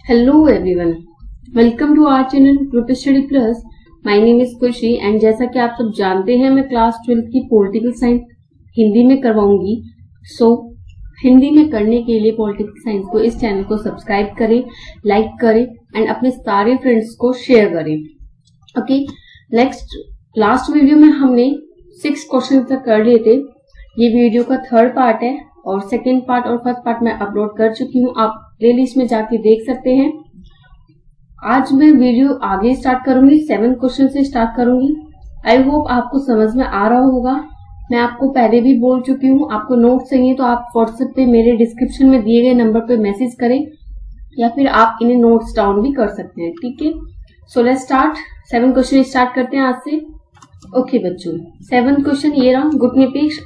Hello everyone, welcome to our channel group study plus. My name is Khushi and जैसा कि आप सब जानते हैं मैं क्लास 12 की पॉलिटिकल साइंस हिंदी में करवाऊंगी। हिंदी में करने के लिए पॉलिटिकल साइंस को इस चैनल को सब्सक्राइब करें, लाइक करें एंड अपने सारे फ्रेंड्स को शेयर करें। ओके, लास्ट वीडियो में हमने 6 क्वेश्चन तक कर लिए थे। ये वीडियो का थर्ड पार्ट है और सेकेंड पार्ट और फर्स्ट पार्ट मैं अपलोड कर चुकी हूँ, आप प्लेलिस्ट में जाके देख सकते हैं। आज मैं वीडियो आगे स्टार्ट करूंगी, 7 क्वेश्चन से स्टार्ट करूंगी। आई होप आपको समझ में आ रहा होगा। मैं आपको पहले भी बोल चुकी हूँ, आपको नोट चाहिए तो आप व्हाट्सएप पे मेरे डिस्क्रिप्शन में दिए गए नंबर पे मैसेज करें या फिर आप इन्हें नोट्स डाउन भी कर सकते हैं। ठीक है, so let's start. 7 question start करते हैं आज से। ओके बच्चों, 7 क्वेश्चन ये रहा। गुटनिरपेक्ष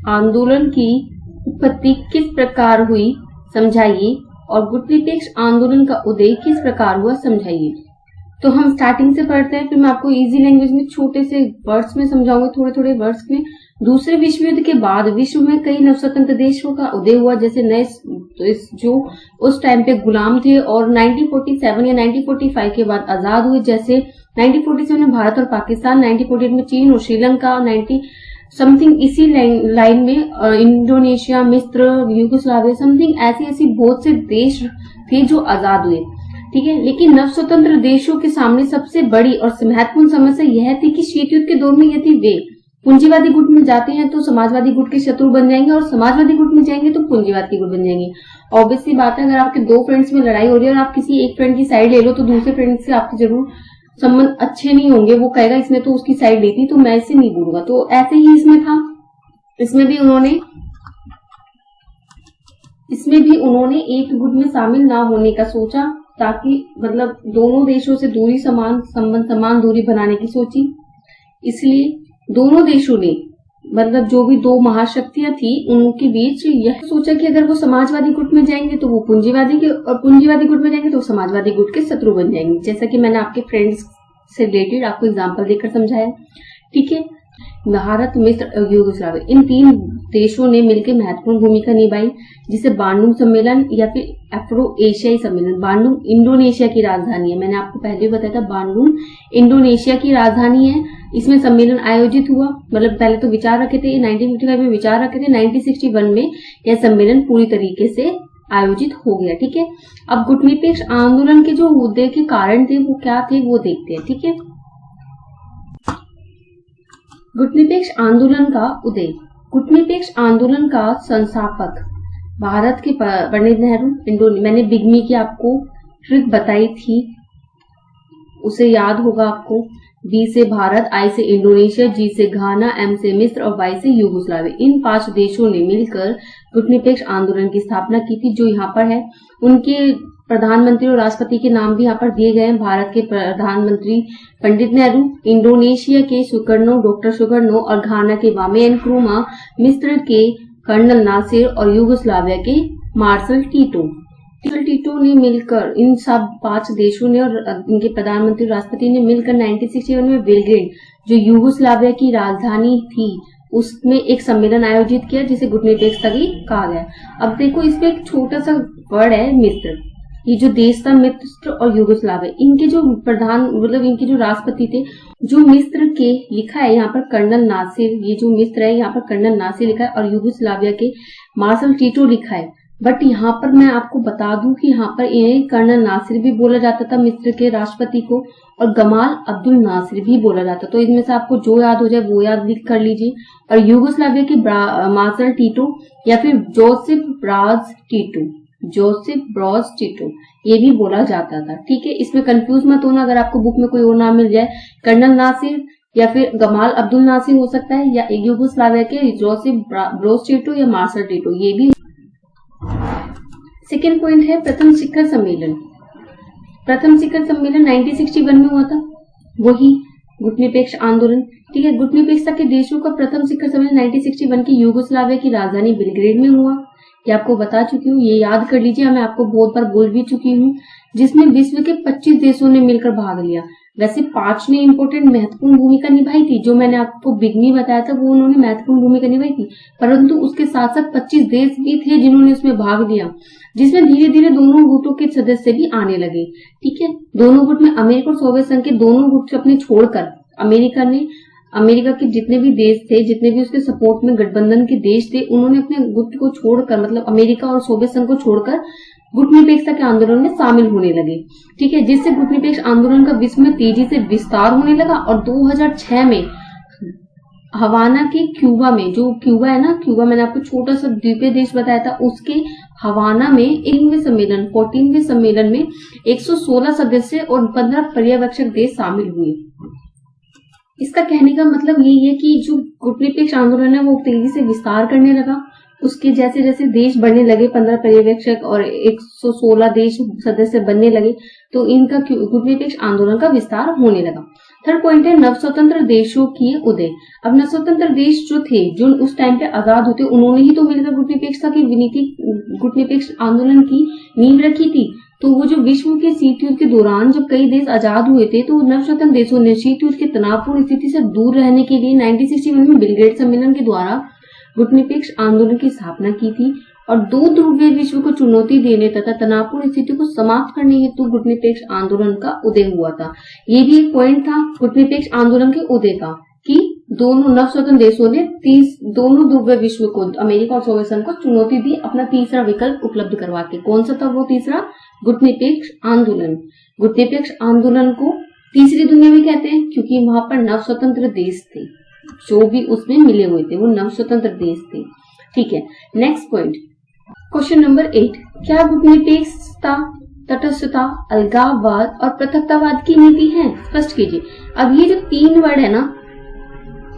आंदोलन की उत्पत्ति किस प्रकार हुई समझाइए और गुटनिरपेक्ष आंदोलन का उदय किस प्रकार हुआ समझाइए। तो हम स्टार्टिंग से पढ़ते हैं, फिर मैं आपको इजी लैंग्वेज में छोटे से वर्ड्स में समझाऊंगी, थोड़े थोड़े वर्ड्स में। दूसरे विश्व युद्ध के बाद विश्व में कई नवस्वतंत्र देशों का उदय हुआ, जैसे नए जो उस टाइम पे गुलाम थे और 1947 या 1945 के बाद आजाद हुए, जैसे 1947 में भारत और पाकिस्तान, 1948 में चीन और श्रीलंका, 90 समथिंग इसी लाइन में इंडोनेशिया, मिस्र, यूगोस्लाविया, समथिंग ऐसी बहुत से देश थे जो आजाद हुए। ठीक है, लेकिन नव स्वतंत्र देशों के सामने सबसे बड़ी और महत्वपूर्ण समस्या यह थी कि शीत युद्ध के दौर में यदि वे पूंजीवादी गुट में जाते हैं तो समाजवादी गुट के शत्रु बन जाएंगे और समाजवादी गुट में जाएंगे तो पूंजीवाद के गुट बन जाएंगे। ऑब्वियस सी बात है, अगर आपके 2 फ्रेंड्स में लड़ाई हो रही है और आप किसी एक फ्रेंड की साइड ले लो तो दूसरे फ्रेंड से आपके जरूर संबंध अच्छे नहीं होंगे। वो कहेगा इसने तो उसकी साइड ली थी तो मैं इससे नहीं बोलूंगा। तो ऐसे ही इसमें था, इसमें भी उन्होंने एक गुट में शामिल ना होने का सोचा, ताकि मतलब दोनों देशों से दूरी समान दूरी बनाने की सोची। इसलिए दोनों देशों ने मतलब जो भी 2 महाशक्तियां थी उनके बीच यह सोचा कि अगर वो समाजवादी गुट में जाएंगे तो वो पूंजीवादी के, और पूंजीवादी गुट में जाएंगे तो समाजवादी गुट के शत्रु बन जाएंगे, जैसा कि मैंने आपके फ्रेंड्स से रिलेटेड आपको एग्जांपल देकर समझाया। ठीक है, भारत, मिस्र और यूगोस्लाविया, इन 3 देशों ने मिलकर महत्वपूर्ण भूमिका निभाई, जिसे बांडुंग सम्मेलन या फिर अफ्रो एशियाई सम्मेलन। बांडुंग इंडोनेशिया की राजधानी है, मैंने आपको पहले बताया था, बांडुंग इंडोनेशिया की राजधानी है। इसमें सम्मेलन आयोजित हुआ, मतलब पहले तो विचार रखे थे 1955 में, विचार रखे थे 1961 में यह सम्मेलन पूरी तरीके से आयोजित हो गया। ठीक है, अब गुटनिरपेक्ष आंदोलन के जो उदय के कारण थे वो क्या थे वो देखते हैं। ठीक है, गुटनिरपेक्ष आंदोलन का उदय। गुटनिरपेक्ष आंदोलन का संस्थापक भारत के पंडित नेहरू। मैंने बिगमी की आपको ट्रिक बताई थी, उसे याद होगा आपको। बी से भारत, आई से इंडोनेशिया, जी से घाना, एम से मिस्र और वाई से यूगोस्लाविया। इन 5 देशों ने मिलकर गुटनिरपेक्ष आंदोलन की स्थापना की थी, जो यहाँ पर है। उनके प्रधानमंत्री और राष्ट्रपति के नाम भी यहाँ पर दिए गए हैं। भारत के प्रधानमंत्री पंडित नेहरू, इंडोनेशिया के डॉक्टर सुकर्नो और घाना के वामे नक्रूमा, मिस्र के कर्नल नासिर और यूगोस्लाविया के मार्शल टीटो ने मिलकर, इन सब 5 देशों ने और इनके प्रधानमंत्री राष्ट्रपति ने मिलकर 1961 में बेलग्रेड, जो यूगोस्लाविया की राजधानी थी, उसमें एक सम्मेलन आयोजित किया जिसे गुटनिरपेक्ष कहा गया। अब देखो, इसमें एक छोटा सा वर्ड है मिस्र। ये जो देश था मिस्र और यूगोस्लाविया, इनके जो इनके जो राष्ट्रपति थे, जो मिस्र के लिखा है यहाँ पर कर्नल नासिर, ये जो मिस्र है यहाँ पर कर्नल नासिर लिखा है और यूगोस्लाविया के मार्शल टीटो लिखा है। बट यहाँ पर मैं आपको बता दूं कि यहाँ पर इन्हें कर्नल नासिर भी बोला जाता था, मिस्र के राष्ट्रपति को, और गमाल अब्दुल नासिर भी बोला जाता। तो इनमें से आपको जो याद हो जाए वो याद लिख कर लीजिए। और यूगोस्लाविया के मार्शल टीटो या फिर जोसेफ ब्रोज टीटो ये भी बोला जाता था। ठीक है, इसमें कंफ्यूज मत होना, अगर आपको बुक में कोई और नाम मिल जाए, कर्नल नासिर या फिर गमाल अब्दुल नासिर हो सकता है, या यूगोस्लाविया के जोसेफ ब्रोज टीटो या मार्शल टीटो, ये भी। सेकेंड पॉइंट है प्रथम शिखर सम्मेलन। प्रथम शिखर सम्मेलन 1961 में हुआ था, वही गुटनिरपेक्ष आंदोलन। ठीक है, गुटनिरपेक्षता के देशों का प्रथम शिखर सम्मेलन 1961 की यूगोस्लाविया की राजधानी बेलग्रेड में हुआ। ये आपको बता चुकी हूँ, ये याद कर लीजिए, मैं आपको बहुत बार बोल भी चुकी हूँ। जिसमें विश्व के 25 देशों ने मिलकर भाग लिया। वैसे 5 ने इंपॉर्टेंट महत्वपूर्ण भूमिका निभाई थी, जो मैंने आपको बिगनी बताया था वो उन्होंने महत्वपूर्ण भूमिका निभाई थी, परंतु उसके साथ साथ 25 देश भी थे जिन्होंने उसमें भाग लिया, जिसमें धीरे धीरे दोनों गुटों के सदस्य भी आने लगे। ठीक है, दोनों गुट में अमेरिका और सोवियत संघ के दोनों गुट से अपने छोड़कर अमेरिका के जितने भी देश थे, जितने भी उसके सपोर्ट में गठबंधन के देश थे, उन्होंने अपने गुट को छोड़कर, मतलब अमेरिका और सोवियत संघ को छोड़कर गुटनिरपेक्षता के आंदोलन में शामिल होने लगे। ठीक है, जिससे गुटनिरपेक्ष आंदोलन का विश्व में तेजी से विस्तार होने लगा और 2006 में हवाना के क्यूबा में, जो क्यूबा है ना, क्यूबा मैंने आपको छोटा सा द्वीपीय देश बताया था, उसके हवाना में 14वें सम्मेलन में 116 सदस्य और 15 पर्यवेक्षक देश शामिल हुए। इसका कहने का मतलब यही है कि जो गुटनिरपेक्ष आंदोलन है वो तेजी से विस्तार करने लगा। उसके जैसे जैसे देश बढ़ने लगे, 15 पर्यवेक्षक और 116 देश सदस्य बनने लगे, तो इनका गुटनिरपेक्ष आंदोलन का विस्तार होने लगा। थर्ड पॉइंट है नवस्वतंत्र देशों की उदय। अब नवस्वतंत्र देश जो थे, जो उस टाइम पे आजाद होते, उन्होंने ही तो मिलकर गुटनिरपेक्ष आंदोलन की नींव रखी थी। तो वो जो विश्व के शीत युद्ध के दौरान जब कई देश आजाद हुए थे, तो नवस्वतंत्र देशों ने शीत युद्ध के तनावपूर्ण स्थिति से दूर रहने के लिए 1961 में बिलग्रेड सम्मेलन के द्वारा गुटनिरपेक्ष आंदोलन की स्थापना की थी और 2 ध्रुवीय विश्व को चुनौती देने तथा तनावपूर्ण स्थिति को समाप्त करने हेतु गुटनिरपेक्ष आंदोलन का उदय हुआ था। ये भी एक पॉइंट था गुटनिरपेक्ष आंदोलन के उदय का, कि दोनों नवस्वतंत्र देशों ने दोनों ध्रुवीय विश्व को, अमेरिका और सोवियत संघ को चुनौती दी अपना तीसरा विकल्प उपलब्ध करवा के। कौन सा था वो तीसरा? गुटनिरपेक्ष आंदोलन। गुटनिरपेक्ष आंदोलन को तीसरी दुनिया भी कहते हैं क्योंकि वहां पर नवस्वतंत्र देश थे, जो भी उसमें मिले हुए थे वो नवस्वतंत्र देश थे। ठीक है, नेक्स्ट पॉइंट, क्वेश्चन नंबर 8, क्या गुटनिरपेक्षता, तटस्थता, अलगाववाद और पृथकतावाद की नीति है? स्पष्ट कीजिए। अब ये जो 3 वर्ड है ना,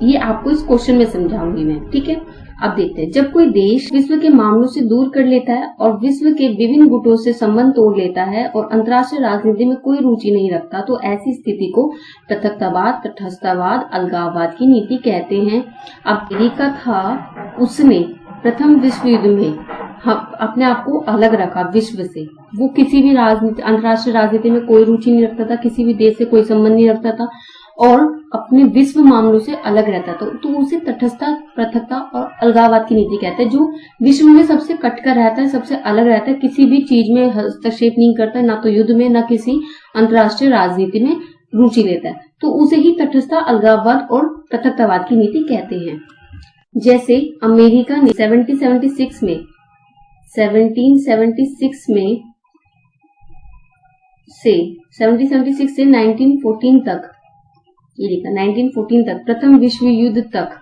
ये आपको इस क्वेश्चन में समझाऊंगी मैं। ठीक है, अब देखते हैं। जब कोई देश विश्व के मामलों से दूर कर लेता है और विश्व के विभिन्न गुटों से संबंध तोड़ लेता है और अंतर्राष्ट्रीय राजनीति में कोई रुचि नहीं रखता, तो ऐसी स्थिति को पृथकतावाद, तटस्थतावाद, अलगाववाद की नीति कहते हैं। अब अमेरिका था, उसने प्रथम विश्व युद्ध में अपने आप को अलग रखा विश्व से। वो किसी भी राजनीति, अंतर्राष्ट्रीय राजनीति में कोई रुचि नहीं रखता था, किसी भी देश से कोई संबंध नहीं रखता था और अपने विश्व मामलों से अलग रहता था। तो उसे तटस्थता, पृथकता और अलगाववाद की नीति कहते हैं। जो विश्व में सबसे कटकर रहता है, सबसे अलग रहता है, किसी भी चीज में हस्तक्षेप नहीं करता है, ना तो युद्ध में, ना किसी अंतर्राष्ट्रीय राजनीति में रुचि लेता है, तो उसे ही तटस्थता, अलगाववाद और पृथकतावाद की नीति कहते हैं। जैसे अमेरिका ने 1776 में से 1914 तक, ये लिखा 1914 तक, प्रथम विश्व युद्ध तक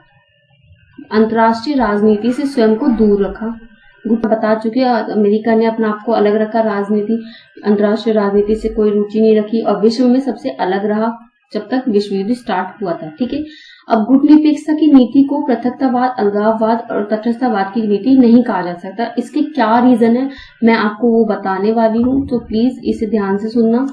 अंतर्राष्ट्रीय राजनीति से स्वयं को दूर रखा। बता चुके, अमेरिका ने अपना आप को अलग रखा, राजनीति, अंतर्राष्ट्रीय राजनीति से कोई रुचि नहीं रखी और विश्व में सबसे अलग रहा जब तक विश्व युद्ध स्टार्ट हुआ था। ठीक है, अब गुटनिरपेक्षता की नीति को पृथकतावाद, अलगाववाद और तटस्थतावाद की नीति नहीं कहा जा सकता। इसके क्या रीजन है मैं आपको वो बताने वाली हूँ, तो प्लीज इसे ध्यान से सुनना।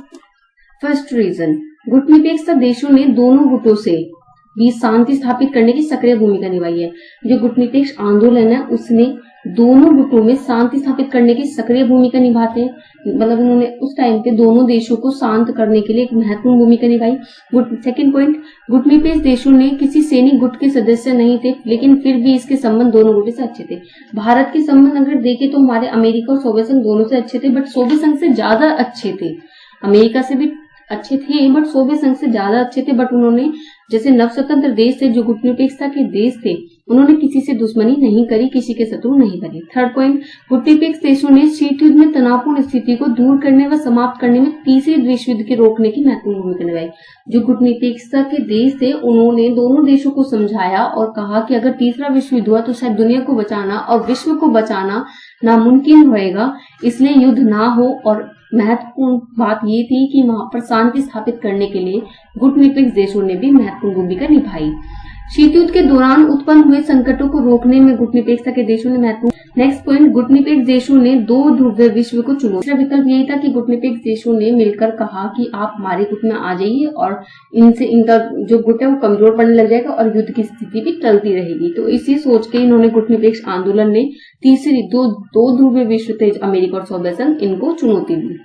फर्स्ट रीजन, गुटनिरपेक्ष देशों ने दोनों गुटों से भी शांति स्थापित करने की सक्रिय भूमिका निभाई है। जो गुटनिरपेक्ष आंदोलन है उसने दोनों गुटों में शांति स्थापित करने की सक्रिय भूमिका निभाते हैं, मतलब उन्होंने उस टाइम पे दोनों देशों को शांत करने के लिए एक महत्वपूर्ण भूमिका निभाई। सेकंड पॉइंट, गुटनिरपेक्ष देशों ने किसी सैनिक गुट के सदस्य नहीं थे, लेकिन फिर भी इसके संबंध दोनों गुटों से अच्छे थे। भारत के संबंध अगर देखें तो हमारे अमेरिका और सोवियत संघ दोनों से अच्छे थे, बट सोवियत संघ से ज्यादा अच्छे थे। अमेरिका से भी अच्छे थे बट सोवियत संघ से ज्यादा अच्छे थे, बट उन्होंने, जैसे नवस्वतंत्र देश थे, जो गुटनिरपेक्षता के देश थे, उन्होंने किसी से दुश्मनी नहीं करी, किसी के शत्रु नहीं बने। थर्ड पॉइंट, गुटनिरपेक्ष देशों ने शीत युद्ध में तनावपूर्ण स्थिति को दूर करने व समाप्त करने में तीसरे विश्व युद्ध के रोकने की महत्वपूर्ण भूमिका निभाई। जो गुटनिरपेक्षता के देश थे उन्होंने दोनों देशों को समझाया और कहा कि अगर तीसरा विश्व युद्ध हुआ तो शायद दुनिया को बचाना और विश्व को बचाना नामुमकिन होएगा, इसलिए युद्ध ना हो। और महत्वपूर्ण बात ये थी कि वहां पर शांति स्थापित करने के लिए गुटनिरपेक्ष देशों ने भी महत्वपूर्ण भूमिका निभाई। शीत युद्ध के दौरान उत्पन्न हुए संकटों को रोकने में गुटनिरपेक्षता के देशों ने महत्वपूर्ण। नेक्स्ट पॉइंट, गुटनिरपेक्ष देशों ने 2 ध्रुवीय विश्व को चुना। दूसरा विकल्प यही था कि गुटनिरपेक्ष देशों ने मिलकर कहा कि आप हमारे गुट में आ जाइए और इनसे इनका जो गुट है वो कमजोर पड़ने लग जाएगा और युद्ध की स्थिति भी टलती रहेगी। तो इसी सोच के इन्होंने गुटनिरपेक्ष आंदोलन ने तीसरी दो ध्रुवीय विश्व थे, अमेरिका और सोवियत संघ, इनको चुनौती दी।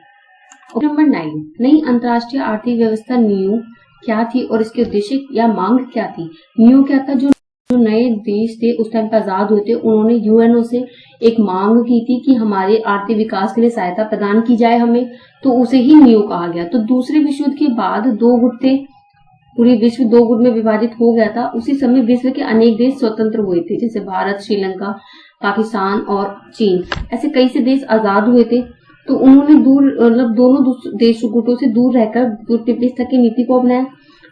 नंबर 9, नई अंतर्राष्ट्रीय आर्थिक व्यवस्था न्यू क्या थी और इसके उद्देश्य या मांग क्या थी। न्यू क्या था, जो नए देश थे उस टाइम पर आजाद हुए थे, उन्होंने यूएनओ से एक मांग की थी कि हमारे आर्थिक विकास के लिए सहायता प्रदान की जाए हमें, तो उसे ही न्यू कहा गया। तो दूसरे विश्व युद्ध के बाद 2 गुट थे, पूरी विश्व 2 गुट में विभाजित हो गया था। उसी समय विश्व के अनेक देश स्वतंत्र हुए थे, जैसे भारत, श्रीलंका, पाकिस्तान और चीन, ऐसे कई से देश आजाद हुए थे। तो उन्होंने दोनों देशों गुटों से दूर रहकर गुटनिरपेक्षता की नीति को अपनाया,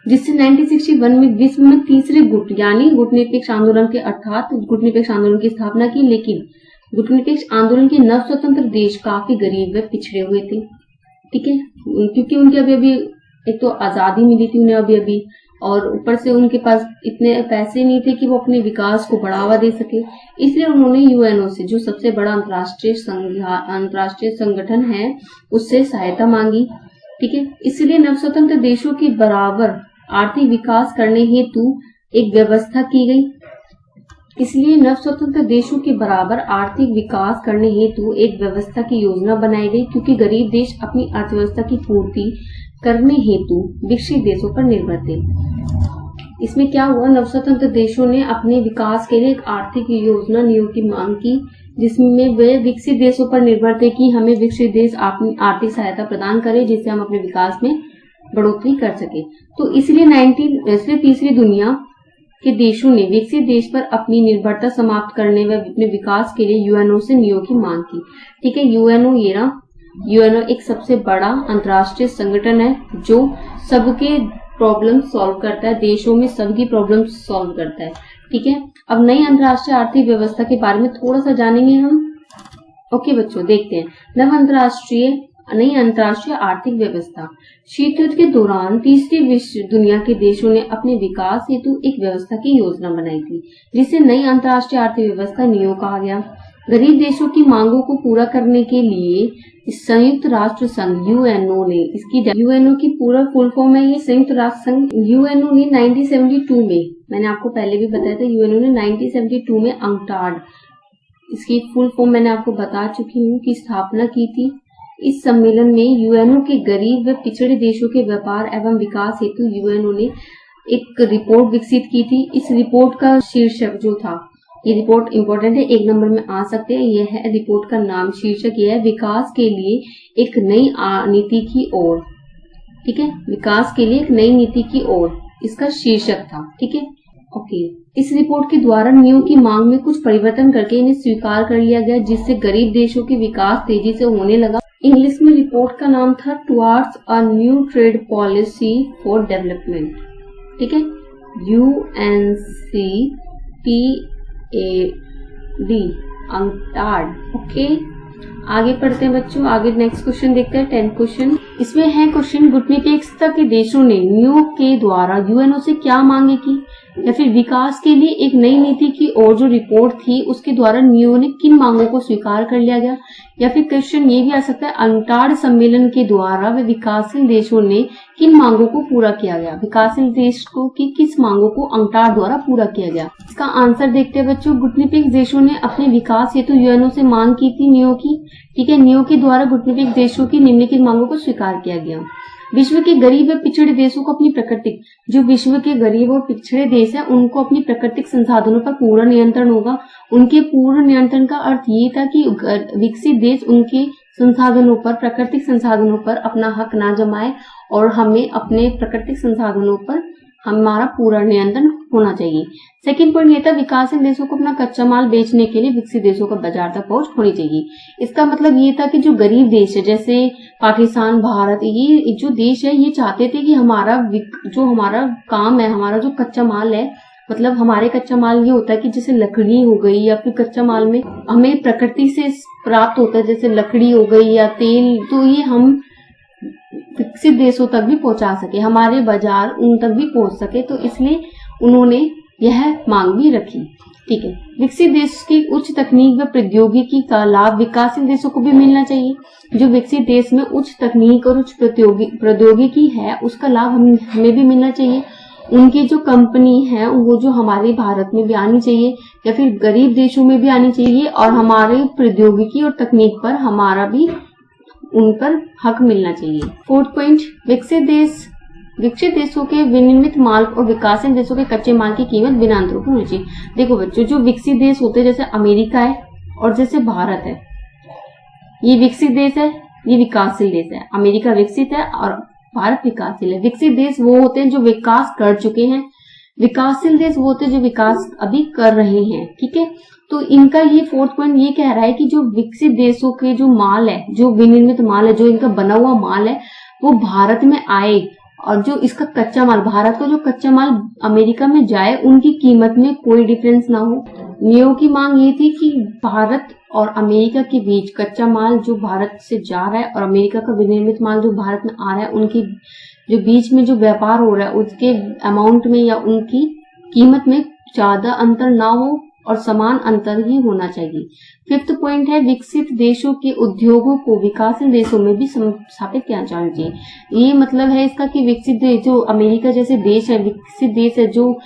जिससे 1961 में विश्व में तीसरे गुट यानी गुटनिरपेक्ष आंदोलन के अर्थात गुटनिरपेक्ष आंदोलन की स्थापना की। लेकिन गुटनिरपेक्ष आंदोलन के नव स्वतंत्र देश काफी गरीब व पिछड़े हुए थे, ठीक है, क्योंकि उनके अभी एक तो आजादी मिली थी उन्हें अभी, और ऊपर से उनके पास इतने पैसे नहीं थे कि वो अपने विकास को बढ़ावा दे सके। इसलिए उन्होंने यूएनओ से, जो सबसे बड़ा अंतर्राष्ट्रीय संगठन है, उससे सहायता मांगी, ठीक है। इसलिए नवस्वतंत्र देशों के बराबर आर्थिक विकास करने हेतु एक व्यवस्था की गई। इसलिए नवस्वतंत्र देशों के बराबर आर्थिक विकास करने हेतु एक व्यवस्था की योजना बनाई गई, क्योंकि गरीब देश अपनी अर्थव्यवस्था की पूर्ति करने हेतु विकसित देशों पर निर्भर थे। इसमें क्या हुआ, नवस्वतंत्र देशों ने अपने विकास के लिए एक आर्थिक योजना न्यू की मांग की, जिसमें वे विकसित देशों पर निर्भर थे कि हमें विकसित देश अपनी आर्थिक सहायता प्रदान करें, जिससे हम अपने विकास में बढ़ोतरी कर सके। तो इसलिए तीसरी दुनिया के देशों ने विकसित देश पर अपनी निर्भरता समाप्त करने व अपने विकास के लिए यूएनओ से न्यू की मांग की, ठीक है। यूएनओ एक सबसे बड़ा अंतर्राष्ट्रीय संगठन है जो सबके प्रॉब्लम सॉल्व करता है, देशों में सबकी प्रॉब्लम सॉल्व करता है, ठीक है। अब नई अंतर्राष्ट्रीय आर्थिक व्यवस्था के बारे में थोड़ा सा जानेंगे हम। ओके बच्चों, देखते हैं नई अंतर्राष्ट्रीय आर्थिक व्यवस्था। शीत युद्ध के दौरान तीसरी विश्व दुनिया के देशों ने अपने विकास हेतु एक व्यवस्था की योजना बनाई थी, जिसे नई अंतर्राष्ट्रीय आर्थिक व्यवस्था न्यू कहा गया। गरीब देशों की मांगों को पूरा करने के लिए संयुक्त राष्ट्र संघ यूएनओ ने, यूएनओ की पूरा फुल फॉर्म है ये संयुक्त राष्ट्र संघ। यूएनओ ने 1972 में, मैंने आपको पहले भी बताया था, यूएनओ ने 1972 में अंकटाड, इसकी फुल फॉर्म मैंने आपको बता चुकी हूँ, की स्थापना की थी। इस सम्मेलन में यूएनओ के गरीब व पिछड़े देशों के व्यापार एवं विकास हेतु यूएनओ ने एक रिपोर्ट विकसित की थी। इस रिपोर्ट का शीर्षक जो था, ये रिपोर्ट इंपॉर्टेंट है, 1 नंबर में आ सकते हैं, यह है रिपोर्ट का नाम, शीर्षक यह है विकास के लिए एक नई नीति की ओर, ठीक है, विकास के लिए एक नई नीति की ओर इसका शीर्षक था, ठीक है। ओके, इस रिपोर्ट के द्वारा न्यू की मांग में कुछ परिवर्तन करके इन्हें स्वीकार कर लिया गया, जिससे गरीब देशों की विकास तेजी से होने लगा। इंग्लिश में रिपोर्ट का नाम था towards a new trade policy for development, ठीक है, UNCTAD अंकटाड। ओके, आगे पढ़ते हैं बच्चों, आगे नेक्स्ट क्वेश्चन देखते हैं, 10th क्वेश्चन। इसमें है क्वेश्चन, गुटनिरपेक्षता के देशों ने न्यू के द्वारा यूएनओ से क्या मांगे की, या फिर विकास के लिए एक नई नीति की ओर जो रिपोर्ट थी उसके द्वारा न्यू ने किन मांगों को स्वीकार कर लिया गया। या फिर क्वेश्चन ये भी आ सकता है, अंकटाड सम्मेलन के द्वारा वे विकासशील देशों ने किन मांगों को पूरा किया गया, विकासशील देश को की किस मांगों को अंकटाड द्वारा पूरा किया गया। इसका आंसर देखते हैं बच्चों, गुटनिरपेक्ष देशों ने अपने विकास हेतु यूएनओ से मांग की थी न्यू की, ठीक है। न्यू के द्वारा गुटनिरपेक्ष देशों की निम्नलिखित मांगों को स्वीकार किया गया। विश्व के गरीब व पिछड़े देशों को अपनी प्राकृतिक, जो विश्व के गरीब और पिछड़े देश है उनको अपनी प्राकृतिक संसाधनों पर पूरा नियंत्रण होगा। उनके पूर्ण नियंत्रण का अर्थ ये था कि विकसित देश उनके संसाधनों पर, प्राकृतिक संसाधनों पर अपना हक ना जमाए, और हमें अपने प्राकृतिक संसाधनों पर हमारा पूरा नियंत्रण होना चाहिए। सेकंड पॉइंट ये था, विकासशील देशों को अपना कच्चा माल बेचने के लिए विकसित देशों का बाजार तक पहुंच होनी चाहिए। इसका मतलब ये था कि जो गरीब देश है जैसे पाकिस्तान, भारत, ये जो देश है ये चाहते थे कि जो हमारा काम है, हमारा जो कच्चा माल है, मतलब हमारे कच्चा माल ये होता है कि जैसे लकड़ी हो गई, या फिर कच्चा माल में हमें प्रकृति से प्राप्त होता है, जैसे लकड़ी हो गई या तेल, तो ये हम विकसित देशों तक भी पहुंचा सके, हमारे बाजार उन तक भी पहुंच सके। तो इसलिए उन्होंने यह मांग भी रखी, ठीक है। विकसित देश की उच्च तकनीक व प्रौद्योगिकी का लाभ विकासशील देशों को भी मिलना चाहिए। जो विकसित देश में उच्च तकनीक और उच्च प्रौद्योगिकी है उसका लाभ हमें भी मिलना चाहिए। उनकी जो कंपनी है वो जो हमारे भारत में भी आनी चाहिए, या फिर गरीब देशों में भी आनी चाहिए, और हमारे प्रौद्योगिकी और तकनीक पर हमारा भी उन पर हक मिलना चाहिए। फोर्थ पॉइंट, विकसित देशों के विनिर्मित माल और विकासशील देशों के कच्चे माल की कीमत बिना अंतरों के होनी चाहिए। देखो बच्चों, जो विकसित देश होते हैं जैसे अमेरिका है और जैसे भारत है, ये विकसित देश है, ये विकासशील देश है। अमेरिका विकसित है और भारत विकासशील है। विकसित देश वो होते हैं जो विकास कर चुके हैं, विकासशील देश वो होते हैं जो विकास अभी कर रहे हैं। ठीक है, तो इनका ये फोर्थ पॉइंट ये कह रहा है कि जो विकसित देशों के जो माल है, जो विनिर्मित माल है, जो इनका बना हुआ माल है, वो भारत में आए और जो इसका कच्चा माल, भारत का जो कच्चा माल अमेरिका में जाए, उनकी कीमत में कोई डिफरेंस ना हो। नियो की मांग ये थी कि भारत और अमेरिका के बीच कच्चा माल जो भारत से जा रहा है और अमेरिका का विनिर्मित माल जो भारत में आ रहा है, उनकी जो बीच में जो व्यापार हो रहा है उसके अमाउंट में या उनकी कीमत में ज्यादा अंतर ना हो और समान अंतर ही होना चाहिए। फिफ्थ पॉइंट है, विकसित देशों के उद्योगों को विकासशील देशों में भी स्थापित किया जाना चाहिए। ये मतलब है इसका कि विकसित देश जो अमेरिका जैसे देश है, विकसित देश है, जो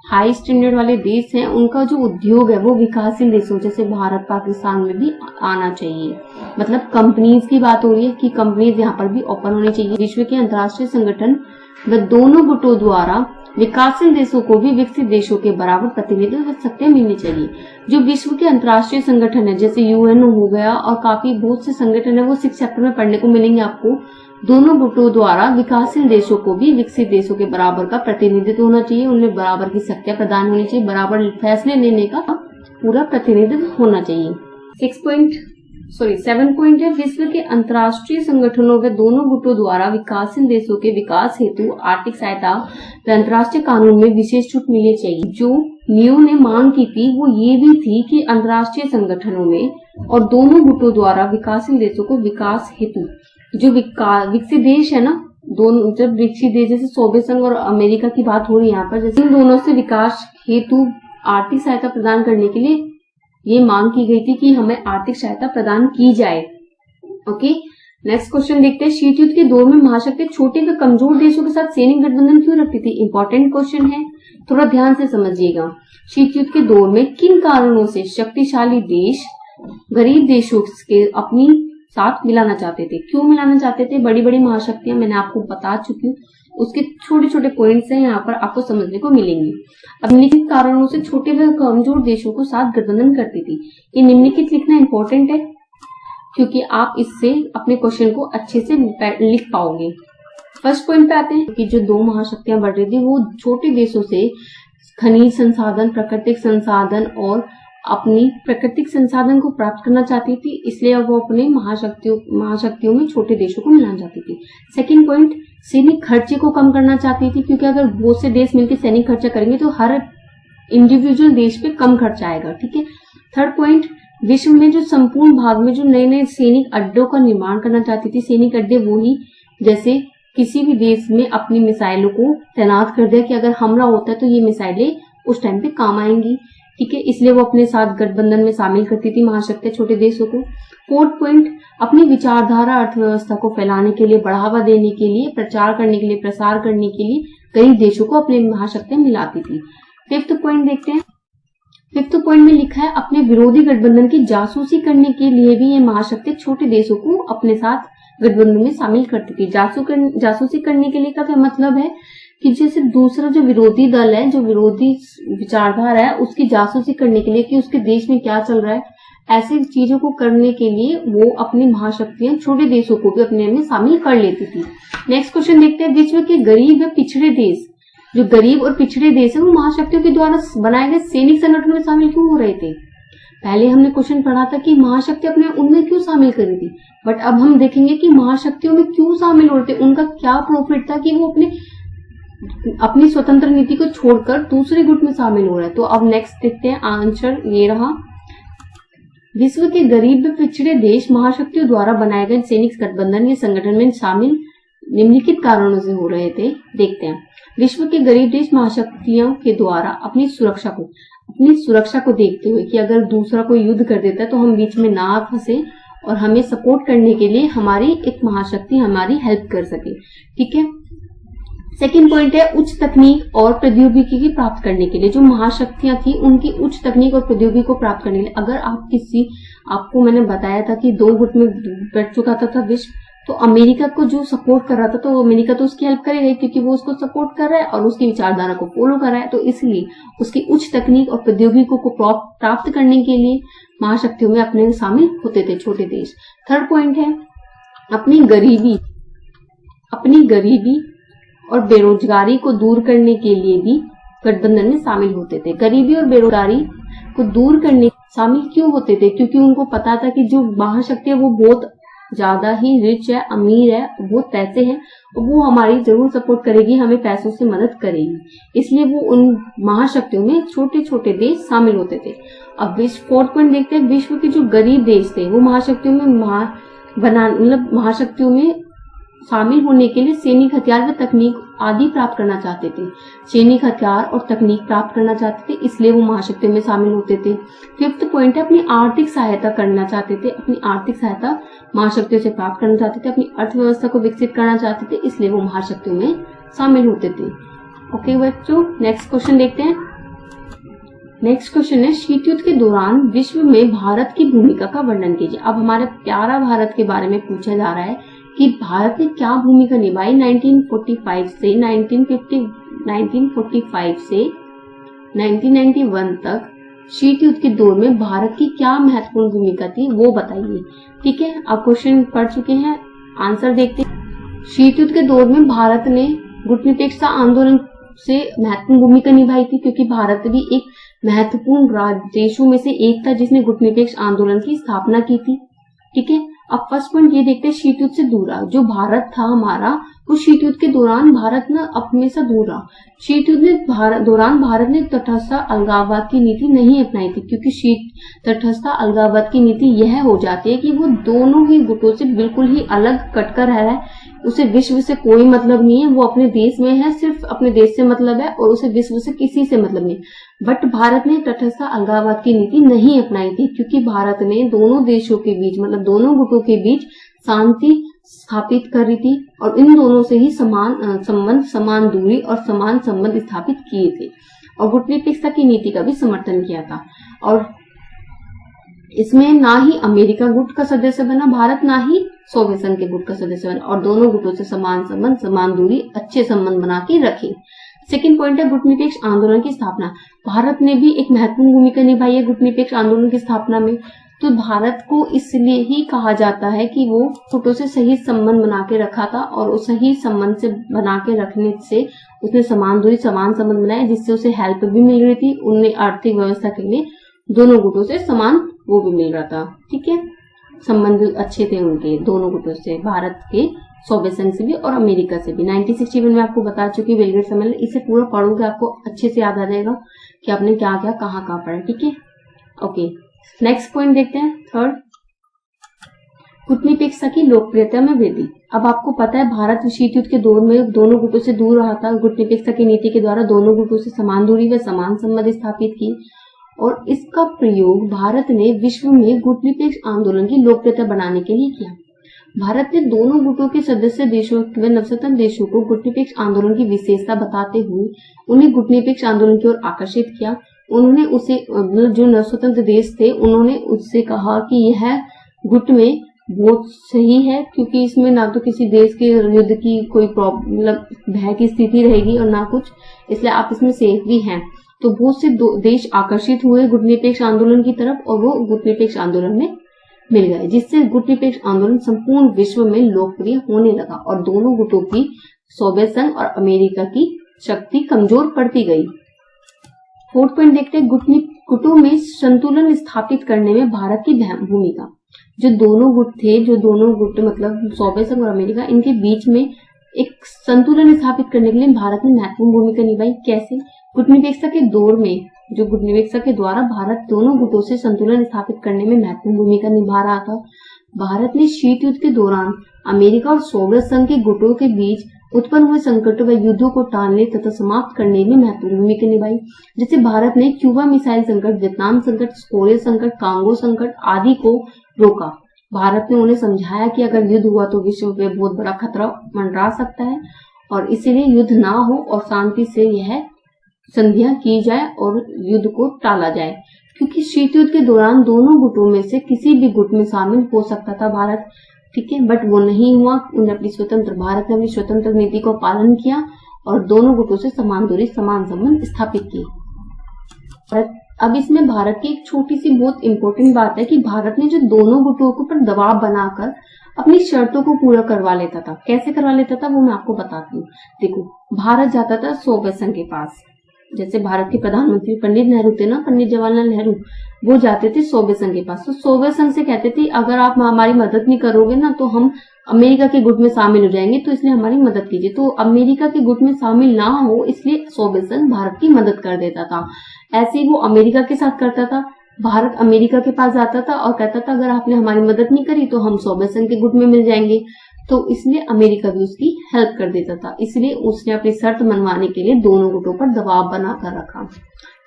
हाई स्टैंडर्ड वाले देश हैं, उनका जो उद्योग है वो विकासशील देशों जैसे भारत पाकिस्तान में भी आना चाहिए। मतलब कंपनीज की बात हो रही है कि कंपनीज यहाँ पर भी ओपन होनी चाहिए। विश्व के अंतर्राष्ट्रीय संगठन व दोनों गुटों द्वारा विकासशील देशों को भी विकसित देशों के बराबर प्रतिनिधित्व शक्तियां मिलनी चाहिए। जो विश्व के अंतर्राष्ट्रीय संगठन है जैसे यूएनओ हो गया और काफी बहुत से संगठन है, वो 6 चैप्टर में पढ़ने को मिलेंगे आपको। दोनों गुटों द्वारा विकासशील देशों को भी विकसित देशों के बराबर का प्रतिनिधित्व होना चाहिए, उनमें बराबर की शक्तियां प्रदान होनी चाहिए, बराबर फैसले लेने का पूरा प्रतिनिधित्व होना चाहिए। 7 पॉइंट है, विश्व के अंतर्राष्ट्रीय संगठनों व दोनों गुटों द्वारा विकासशील देशों के विकास हेतु आर्थिक सहायता व अंतर्राष्ट्रीय कानून में विशेष छूट मिलनी चाहिए। जो नियो ने मांग की थी वो ये भी थी कि अंतर्राष्ट्रीय संगठनों में और दोनों गुटों द्वारा विकासशील देशों को विकास हेतु जो विकसित देश है ना, दोनों जब विकसित देश जैसे सोवियत संघ और अमेरिका की बात हो रही है यहाँ पर, जैसे इन दोनों से विकास हेतु आर्थिक सहायता प्रदान करने के लिए ये मांग की गई थी कि हमें आर्थिक सहायता प्रदान की जाए। ओके, नेक्स्ट क्वेश्चन देखते हैं। शीत युद्ध के दौर में महाशक्ति छोटे व कमजोर देशों के साथ सैनिक गठबंधन क्यों रखती थी? इंपॉर्टेंट क्वेश्चन है, थोड़ा ध्यान से समझिएगा। शीत युद्ध के दौर में किन कारणों से शक्तिशाली देश गरीब देशों के अपनी साथ मिलाना चाहते थे? क्यों मिलाना चाहते थे? बड़ी बड़ी महाशक्तियां मैंने आपको बता चुकी हूँ, उसके छोटे छोटे पॉइंट्स हैं यहाँ पर आपको समझने को मिलेंगे। अब निम्नलिखित कारणों से छोटे व कमजोर देशों को साथ गठबंधन करती थी। ये निम्नलिखित लिखना इंपॉर्टेंट है क्योंकि आप इससे अपने क्वेश्चन को अच्छे से लिख पाओगे। फर्स्ट पॉइंट पे आते हैं कि जो दो महाशक्तियां बढ़ रही थी वो छोटे देशों से खनिज संसाधन, प्राकृतिक संसाधन और अपनी प्राकृतिक संसाधन को प्राप्त करना चाहती थी, इसलिए वो अपने महाशक्तियों में छोटे देशों को मिलाना चाहती थी। सेकंड पॉइंट, सैनिक खर्चे को कम करना चाहती थी, क्योंकि अगर बहुत से देश मिलकर सैनिक खर्चा करेंगे तो हर इंडिविजुअल देश पे कम खर्चा आएगा। ठीक है। थर्ड पॉइंट, विश्व में जो संपूर्ण भाग में जो नए नए सैनिक अड्डों का निर्माण करना चाहती थी। सैनिक अड्डे वो ही जैसे किसी भी देश में अपनी मिसाइलों को तैनात कर दिया कि अगर हमला होता है तो ये मिसाइलें उस टाइम पे काम आएंगी। ठीक है, इसलिए वो अपने साथ गठबंधन में शामिल करती थी महाशक्तियां छोटे देशों को। फोर्थ पॉइंट, अपनी विचारधारा अर्थव्यवस्था को फैलाने के लिए, बढ़ावा देने के लिए, प्रचार करने के लिए, प्रसार करने के लिए कई देशों को अपने महाशक्तियां मिलाती थी। फिफ्थ पॉइंट देखते हैं। फिफ्थ पॉइंट में लिखा है अपने विरोधी गठबंधन की जासूसी करने के लिए भी ये महाशक्तियां छोटे देशों को अपने साथ गठबंधन में शामिल करती थी। जासूसी करने के लिए का क्या मतलब है कि जैसे दूसरा जो विरोधी दल है, जो विरोधी विचारधारा है, उसकी जासूसी करने के लिए कि उसके देश में क्या चल रहा है, ऐसी चीजों को करने के लिए वो अपनी महाशक्तियां छोटे देशों को भी अपने में शामिल कर लेती थी। नेक्स्ट क्वेश्चन देखते हैं। विश्व के गरीब व पिछड़े देश, जो गरीब और पिछड़े देश है, वो महाशक्तियों के द्वारा बनाए गए सैनिक संगठन में शामिल क्यों हो रहे थे? पहले हमने क्वेश्चन पढ़ा था कि महाशक्ति अपने उनमें क्यों शामिल करी थी, बट अब हम देखेंगे कि महाशक्तियों में क्यों शामिल हो रहे थे, उनका क्या प्रॉफिट था कि वो अपनी स्वतंत्र नीति को छोड़कर दूसरे गुट में शामिल हो रहा है। तो अब नेक्स्ट देखते हैं, आंसर ये रहा। विश्व के गरीब व पिछड़े देश महाशक्तियों द्वारा बनाए गए सैनिक गठबंधन के संगठन में शामिल निम्नलिखित कारणों से हो रहे थे। देखते हैं। विश्व के गरीब देश महाशक्तियों के द्वारा अपनी सुरक्षा को देखते हुए कि अगर दूसरा कोई युद्ध कर देता है तो हम बीच में ना फंसे और हमें सपोर्ट करने के लिए हमारी एक महाशक्ति हमारी हेल्प कर सके। ठीक है। सेकेंड पॉइंट है उच्च तकनीक और प्रौद्योगिकी की प्राप्त करने के लिए। जो महाशक्तियां थी उनकी उच्च तकनीक और प्रौद्योगिकी को प्राप्त करने के लिए, अगर आपको मैंने बताया था कि 2 गुट में बैठ चुका था विश्व, तो अमेरिका को जो सपोर्ट कर रहा था, तो अमेरिका तो उसकी हेल्प करेगा क्योंकि वो उसको सपोर्ट कर रहा है और उसकी विचारधारा को फॉलो कर रहा है, तो इसलिए उसकी उच्च तकनीक और प्रौद्योगिकी को प्राप्त करने के लिए महाशक्तियों में अपने शामिल होते थे छोटे देश। थर्ड पॉइंट है अपनी गरीबी और बेरोजगारी को दूर करने के लिए भी गठबंधन में शामिल होते थे। गरीबी और बेरोजगारी को दूर करने शामिल क्यों होते थे? क्योंकि उनको पता था कि जो महाशक्ति है वो बहुत ज्यादा ही रिच है, अमीर है, बहुत पैसे हैं और वो हमारी जरूर सपोर्ट करेगी, हमें पैसों से मदद करेगी, इसलिए वो उन महाशक्तियों में छोटे छोटे देश शामिल होते थे। अब फोर्थ पॉइंट देखते हैं, विश्व के जो गरीब देश थे वो महाशक्तियों में शामिल होने के लिए सैनिक हथियार व तकनीक आदि प्राप्त करना चाहते थे। सैनिक हथियार और तकनीक प्राप्त करना चाहते थे, इसलिए वो महाशक्तियों में शामिल होते थे। फिफ्थ पॉइंट है अपनी आर्थिक सहायता करना चाहते थे, अपनी आर्थिक सहायता महाशक्तियों से प्राप्त करना चाहते थे, अपनी अर्थव्यवस्था को विकसित करना चाहते थे, इसलिए वो महाशक्तियों में शामिल होते थे। ओके बच्चों, नेक्स्ट क्वेश्चन देखते हैं। नेक्स्ट क्वेश्चन है शीत युद्ध के दौरान विश्व में भारत की भूमिका का वर्णन कीजिए। अब हमारे प्यारा भारत के बारे में पूछा जा रहा है कि भारत ने क्या भूमिका निभाई 1945 से 1991 तक शीत युद्ध के दौर में भारत की क्या महत्वपूर्ण भूमिका थी वो बताइए। ठीक है, आप क्वेश्चन पढ़ चुके हैं, आंसर देखते हैं। शीत युद्ध के दौर में भारत ने गुटनिरपेक्षता आंदोलन से महत्वपूर्ण भूमिका निभाई थी, क्योंकि भारत भी एक महत्वपूर्ण देशों में से एक था जिसने गुटनिरपेक्ष आंदोलन की स्थापना की थी। ठीक है, अब फर्स्ट पॉइंट ये देखते हैं शीत युद्ध से दूर रहा। जो भारत था हमारा, वो शीत युद्ध के दौरान भारत न हमेशा दूर रहा। शीत युद्ध के दौरान भारत ने तटस्थता अलगाववाद की नीति नहीं अपनाई थी, क्योंकि तटस्थता अलगाववाद की नीति यह हो जाती है कि वो दोनों ही गुटों से बिल्कुल ही अलग कटकर रह रहा है, उसे विश्व से कोई मतलब नहीं है, वो अपने देश में है, सिर्फ अपने देश से मतलब है और उसे विश्व से किसी से मतलब नहीं। बट भारत ने तटस्थता अलगाववाद की नीति नहीं अपनाई थी, क्योंकि भारत ने दोनों देशों के बीच मतलब दोनों गुटों के बीच शांति स्थापित कर रही थी और इन दोनों से ही समान संबंध, समान दूरी और समान संबंध स्थापित किए थे और गुटनिरपेक्षता की नीति का भी समर्थन किया था। और इसमें ना ही अमेरिका गुट का सदस्य बना भारत, ना ही सोवियत संघ के गुट का सदस्य बना, और दोनों गुटों से समान संबंध, समान दूरी, अच्छे संबंध बना के रखे। सेकेंड पॉइंट है गुटनिरपेक्ष आंदोलन की स्थापना। भारत ने भी एक महत्वपूर्ण भूमिका निभाई है गुटनिरपेक्ष आंदोलन की स्थापना में। तो भारत को इसलिए ही कहा जाता है कि वो गुटों से सही संबंध बना के रखा था और उस सही संबंध से बना के रखने से उसने समान दूरी, समान संबंध बनाया, जिससे उसे हेल्प भी मिल रही थी, उन्हें आर्थिक व्यवस्था के लिए दोनों गुटों से समान वो भी मिल रहा था। ठीक है, संबंध अच्छे थे उनके दोनों गुटों से, भारत के सोवियत संघ से भी और अमेरिका से भी। 1961 में आपको बता चुकी बेलग्रेड सम्मेलन, इसे पूरा पढ़ोगे आपको अच्छे से याद आ जाएगा कि आपने क्या क्या कहाँ पढ़ा। ठीक है, ओके, नेक्स्ट पॉइंट देखते हैं। थर्ड, गुटनिरपेक्षता की लोकप्रियता में वृद्धि। अब आपको पता है भारत शीत युद्ध के दौर में दोनों गुटों से दूर रहा था, गुटनिरपेक्षता की नीति के द्वारा दोनों गुटों से समान दूरी व समान संबंध स्थापित की और इसका प्रयोग भारत ने विश्व में गुटनिरपेक्ष आंदोलन की लोकप्रियता बढ़ाने के लिए किया। भारत ने दोनों गुटों के सदस्य देशों व नवस्वतंत्र देशों को गुटनिरपेक्ष आंदोलन की विशेषता बताते हुए उन्हें गुटनिरपेक्ष आंदोलन की ओर आकर्षित किया। उन्होंने उसे, जो नवस्वतंत्र देश थे, उन्होंने उससे कहा कि यह गुट में बहुत सही है, क्योंकि इसमें ना तो किसी देश के युद्ध की कोई मतलब भय की स्थिति रहेगी और ना कुछ, इसलिए आप इसमें सेफ भी हैं। तो बहुत से देश आकर्षित हुए गुटनिरपेक्ष आंदोलन की तरफ और वो गुटनिरपेक्ष आंदोलन में मिल गए, जिससे गुटनिरपेक्ष आंदोलन संपूर्ण विश्व में लोकप्रिय होने लगा और दोनों गुटों की, सोवियत संघ और अमेरिका की शक्ति कमजोर पड़ती गई। फोर्थ पॉइंट देखते हैं, गुटों में संतुलन स्थापित करने में भारत की भूमिका। जो दोनों गुट थे, जो दोनों गुट मतलब सोवियत संघ और अमेरिका, इनके बीच में एक संतुलन स्थापित करने के लिए भारत ने महत्वपूर्ण भूमिका निभाई। कैसे? गुटनिरपेक्षता के दौर में, जो गुटनिरपेक्षता के द्वारा भारत दोनों गुटों से संतुलन स्थापित करने में महत्वपूर्ण भूमिका निभा रहा था। भारत ने शीत युद्ध के दौरान अमेरिका और सोवियत संघ के गुटों के बीच उत्पन्न हुए संकटों व युद्धों को टालने तथा समाप्त करने में महत्वपूर्ण भूमिका निभाई। जैसे भारत ने क्यूबा मिसाइल संकट, वियतनाम संकट, कोरिया संकट, कांगो संकट आदि को रोका। भारत ने उन्हें समझाया कि अगर युद्ध हुआ तो विश्व पे बहुत बड़ा खतरा मंडरा सकता है और इसीलिए युद्ध ना हो और शांति से यह संधियां की जाए और युद्ध को टाला जाए, क्योंकि शीत युद्ध के दौरान दोनों गुटों में से किसी भी गुट में शामिल हो सकता था भारत, ठीक है, बट वो नहीं हुआ। भारत ने अपनी स्वतंत्र नीति को पालन किया और दोनों गुटों से समान दूरी समान संबंध स्थापित किए। अब इसमें भारत की एक छोटी सी बहुत इंपॉर्टेंट बात है कि भारत ने जो दोनों गुटों के ऊपर दबाव बनाकर अपनी शर्तों को पूरा करवा लेता था। कैसे करवा लेता था वो मैं आपको बताती हूँ। देखो, भारत जाता था सोवियत संघ के पास, जैसे भारत के प्रधानमंत्री पंडित नेहरू थे ना, पंडित जवाहरलाल नेहरू, वो जाते थे सोवियत संघ के पास। तो सोवियत संघ से कहते थे अगर आप हमारी मदद नहीं करोगे ना तो हम अमेरिका के गुट में शामिल हो जाएंगे, तो इसलिए हमारी मदद कीजिए। तो अमेरिका के गुट में शामिल ना हो इसलिए सोवियत संघ भारत की मदद कर देता था। ऐसे ही वो अमेरिका के साथ करता था। भारत अमेरिका के पास जाता था और कहता था अगर आपने हमारी मदद नहीं करी तो हम सोवियत संघ के गुट में मिल जाएंगे, तो इसलिए अमेरिका भी उसकी हेल्प कर देता था। इसलिए उसने अपनी शर्त मनवाने के लिए दोनों गुटों पर दबाव बनाकर रखा,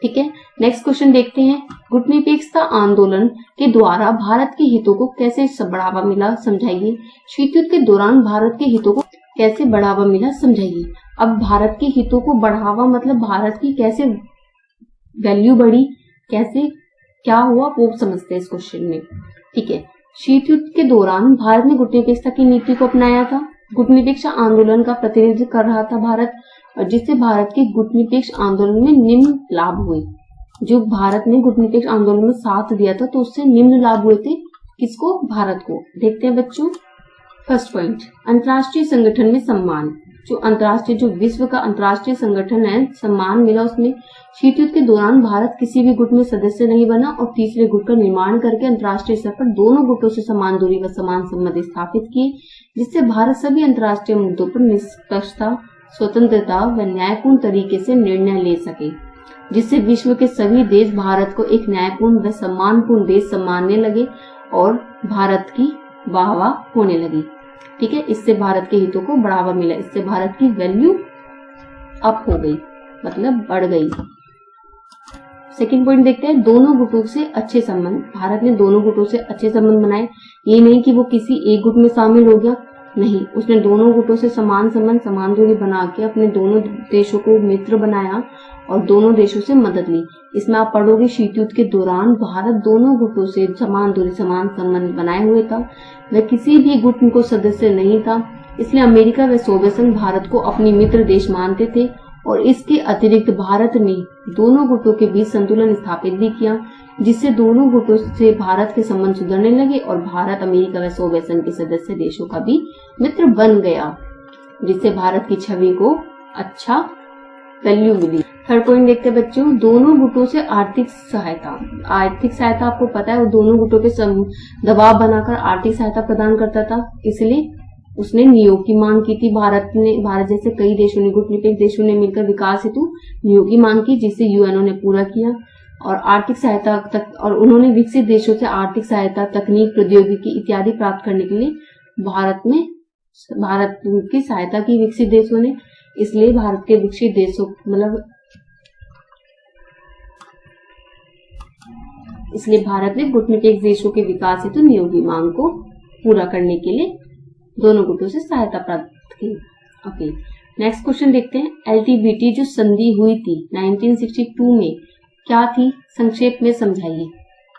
ठीक है। नेक्स्ट क्वेश्चन देखते हैं। गुटनिरपेक्षता आंदोलन के द्वारा भारत के हितों को कैसे बढ़ावा मिला, समझाइए। शीत युद्ध के दौरान भारत के हितों को कैसे बढ़ावा मिला, समझाइए। अब भारत के हितों को बढ़ावा मतलब भारत की कैसे वैल्यू बढ़ी, कैसे क्या हुआ वो समझते हैं इस क्वेश्चन में, ठीक है। शीत युद्ध के दौरान भारत ने गुटनिरपेक्षता की नीति को अपनाया था। गुटनिरपेक्ष आंदोलन का प्रतिनिधित्व कर रहा था भारत, और जिससे भारत के गुटनिरपेक्ष आंदोलन में निम्न लाभ हुए। जो भारत ने गुटनिरपेक्ष आंदोलन में साथ दिया था तो उससे निम्न लाभ हुए थे। किसको? भारत को। देखते हैं बच्चों। फर्स्ट पॉइंट, अंतर्राष्ट्रीय संगठन में सम्मान। जो विश्व का अंतर्राष्ट्रीय संगठन है, सम्मान मिला उसमें। शीत युद्ध के दौरान भारत किसी भी गुट में सदस्य नहीं बना और तीसरे गुट का निर्माण करके अंतर्राष्ट्रीय स्तर पर दोनों गुटों से समान दूरी व समान संबंध स्थापित किए, जिससे भारत सभी अंतर्राष्ट्रीय मुद्दों पर निष्पक्षता, स्वतंत्रता व न्यायपूर्ण तरीके से निर्णय ले सके, जिससे विश्व के सभी देश भारत को एक न्यायपूर्ण व सम्मानपूर्ण देश मानने लगे और भारत की वाहवाह होने लगी, ठीक है। इससे भारत के हितों को बढ़ावा मिला, इससे भारत की वैल्यू अप हो गई, मतलब बढ़ गई। सेकंड पॉइंट देखते हैं, दोनों गुटों से अच्छे संबंध। भारत ने दोनों गुटों से अच्छे संबंध बनाए। ये नहीं कि वो किसी एक गुट में शामिल हो गया, नहीं, उसने दोनों गुटों से समान संबंध, समान दूरी बना के अपने दोनों देशों को मित्र बनाया और दोनों देशों से मदद ली। इसमें आप पढ़ोगे शीत युद्ध के दौरान भारत दोनों गुटों से समान दूरी समान संबंध बनाए हुए था। वह किसी भी गुट को सदस्य नहीं था, इसलिए अमेरिका व सोवियत संघ भारत को अपनी मित्र देश मानते थे। और इसके अतिरिक्त भारत ने दोनों गुटों के बीच संतुलन स्थापित भी किया, जिससे दोनों गुटों से भारत के संबंध सुधरने लगे और भारत अमेरिका व सोवियत संघ के सदस्य देशों का भी मित्र बन गया, जिससे भारत की छवि को अच्छा वैल्यू मिली। थर्ड पॉइंट देखते हैं बच्चों, दोनों गुटों से आर्थिक सहायता। आर्थिक सहायता आपको पता है वो दोनों गुटों पे दबाव बनाकर आर्थिक सहायता प्रदान करता था, इसलिए उसने नियोग की मांग की थी। भारत जैसे कई देशों ने, गुटनिरपेक्ष देशों ने मिलकर विकास हेतु नियोग की मांग की, जिसे यूएनओ ने पूरा किया। और आर्थिक सहायता तक, और उन्होंने विकसित देशों से आर्थिक सहायता, तकनीक, प्रौद्योगिकी इत्यादि प्राप्त करने के लिए भारत की सहायता की विकसित देशों ने। इसलिए भारत के विकसित देशों इसलिए भारत ने गुटनिरपेक्ष देशों के विकास हेतु नियोग की मांग को पूरा करने के लिए दोनों गुटों से सहायता प्राप्त की। ओके, नेक्स्ट क्वेश्चन देखते हैं। एलटीबीटी जो संधि हुई थी 1962 में क्या थी, संक्षेप में समझाइए,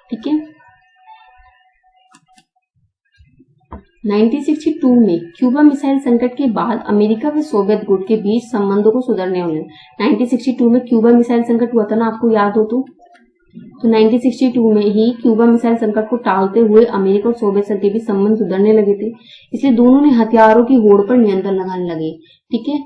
ठीक है। 1962 में क्यूबा मिसाइल संकट के बाद अमेरिका व सोवियत गुट के बीच संबंधों को सुधरने लगे। 1962 में क्यूबा मिसाइल संकट हुआ था ना, आपको याद हो तो 1962 में ही क्यूबा मिसाइल संकट को टालते हुए अमेरिका और सोवियत संघ के बीच संबंध सुधरने लगे थे। इसलिए दोनों ने हथियारों की होड़ पर नियंत्रण लगाने लगे, ठीक है।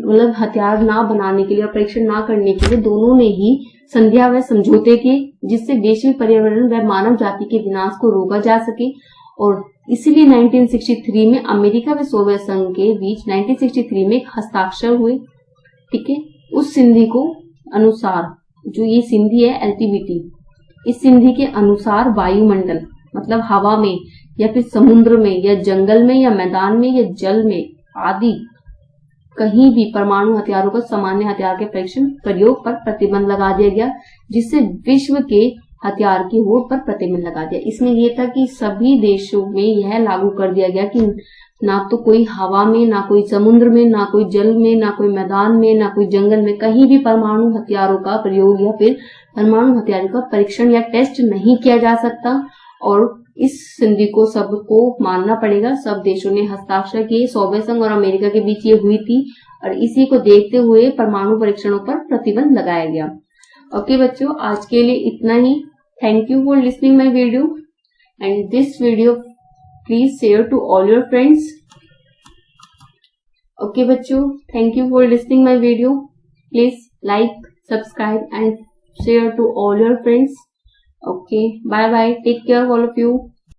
मतलब हथियार ना बनाने के लिए और परीक्षण ना करने के लिए दोनों ने ही संधिया व समझौते किए, जिससे वैश्विक पर्यावरण व मानव जाति के विनाश को रोका जा सके। और इसलिए 1963 में अमेरिका व सोवियत संघ के बीच 1963 में एक हस्ताक्षर हुए, ठीक है। उस संधि को अनुसार, जो ये संधि है एलटीबीटी, इस संधि के अनुसार वायुमंडल मतलब हवा में या फिर समुद्र में या जंगल में या मैदान में या जल में आदि कहीं भी परमाणु हथियारों का सामान्य हथियार के परीक्षण प्रयोग पर प्रतिबंध लगा दिया गया, जिससे विश्व के हथियार की होड़ पर प्रतिबंध लगा दिया। इसमें यह था कि सभी देशों में यह लागू कर दिया गया कि ना तो कोई हवा में, ना कोई समुद्र में, ना कोई जल में, ना कोई मैदान में, ना कोई जंगल में, कहीं भी परमाणु हथियारों का प्रयोग या फिर परमाणु हथियारों का परीक्षण या टेस्ट नहीं किया जा सकता। और इस संधि को सबको मानना पड़ेगा। सब देशों ने हस्ताक्षर किए। सोवियत संघ और अमेरिका के बीच ये हुई थी और इसी को देखते हुए परमाणु परीक्षणों पर प्रतिबंध लगाया गया। ओके बच्चों, आज के लिए इतना ही। Thank you for listening my video and this video please share to all your friends. Okay बच्चों, thank you for listening my video. Please like, subscribe and share to all your friends. Okay, bye bye, take care all of you.